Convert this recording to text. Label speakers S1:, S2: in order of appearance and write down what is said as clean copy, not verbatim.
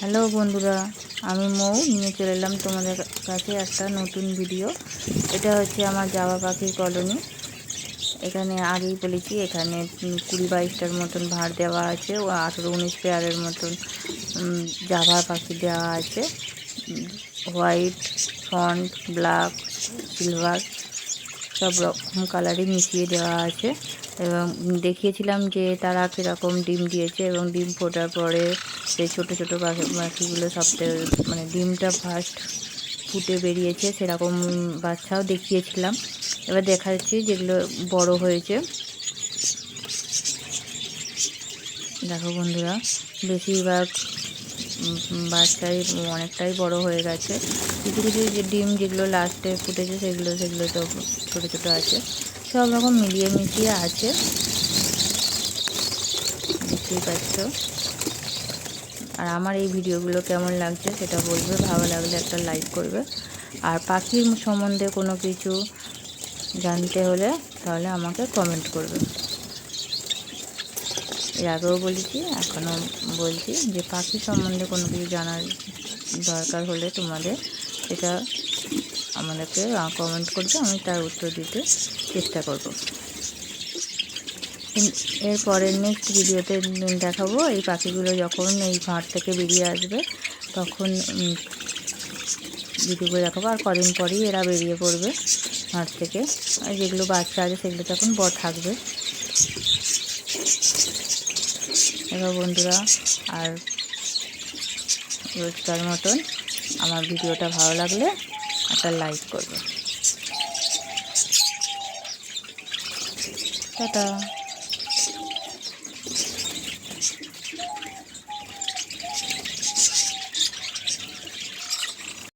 S1: Hello বন্ধুরা, আমি মৌ নিয়ে চলে এলাম তোমাদের কাছে একটা নতুন ভিডিও। এটা হচ্ছে আমার জাভা পাখির কলোনি। এখানে আগেই বলেছি, এখানে 20-22টার মতন ভাড় দেওয়া আছে ও 18-19 পেয়ারের মতন জাভা পাখি দেওয়া আছে। হোয়াইট, ফন্ট, ব্ল্যাক, সিলভার সব রকম কালারই মিশিয়ে দেওয়া আছে। এবং দেখিয়েছিলাম যে তারা কীরকম ডিম দিয়েছে এবং ডিম ফোটার পরে সেই ছোটো ছোটো পাখিগুলো সবথেকে ডিমটা ফার্স্ট ফুটে বেরিয়েছে সেরকম বাচ্চাও দেখিয়েছিলাম। এবার দেখাচ্ছি যেগুলো বড় হয়েছে। দেখো বন্ধুরা, বেশিরভাগ বাচ্চাই অনেকটাই বড় হয়ে গেছে। কিছু কিছু যে ডিম যেগুলো লাস্টে ফুটেছে সেগুলো তো ছোটো ছোটো আছে। সব রকম মিলিয়ে মিশিয়ে আছে, দেখতেই পাচ্ছ। আর আমার এই ভিডিওগুলো কেমন লাগছে সেটা বলবে, ভালো লাগলে একটা লাইক করবে। আর পাখির সম্বন্ধে কোনো কিছু জানতে হলে তাহলে আমাকে কমেন্ট করবে। এর আগেও বলেছি, এখনও বলছি যে পাখি সম্বন্ধে কোনো কিছু জানার দরকার হলে তোমাদের সেটা আমাদেরকে কমেন্ট করবে, আমি তার উত্তর দিতে চেষ্টা করব। এর পরের নেক্সট ভিডিওতে দেখাবো এই পাখিগুলো যখন এই ভাঁড় থেকে বেরিয়ে আসবে তখন ভিডিওগুলো দেখাবো। আর কদিন পরেই এরা বেরিয়ে পড়বে ভাঁড় থেকে। আর যেগুলো বাচ্চা আছে সেগুলো তখন বড় থাকবে। এবার বন্ধুরা, আর রোজকার মতন আমার ভিডিওটা ভালো লাগলে একটা লাইক করবে। টাটা।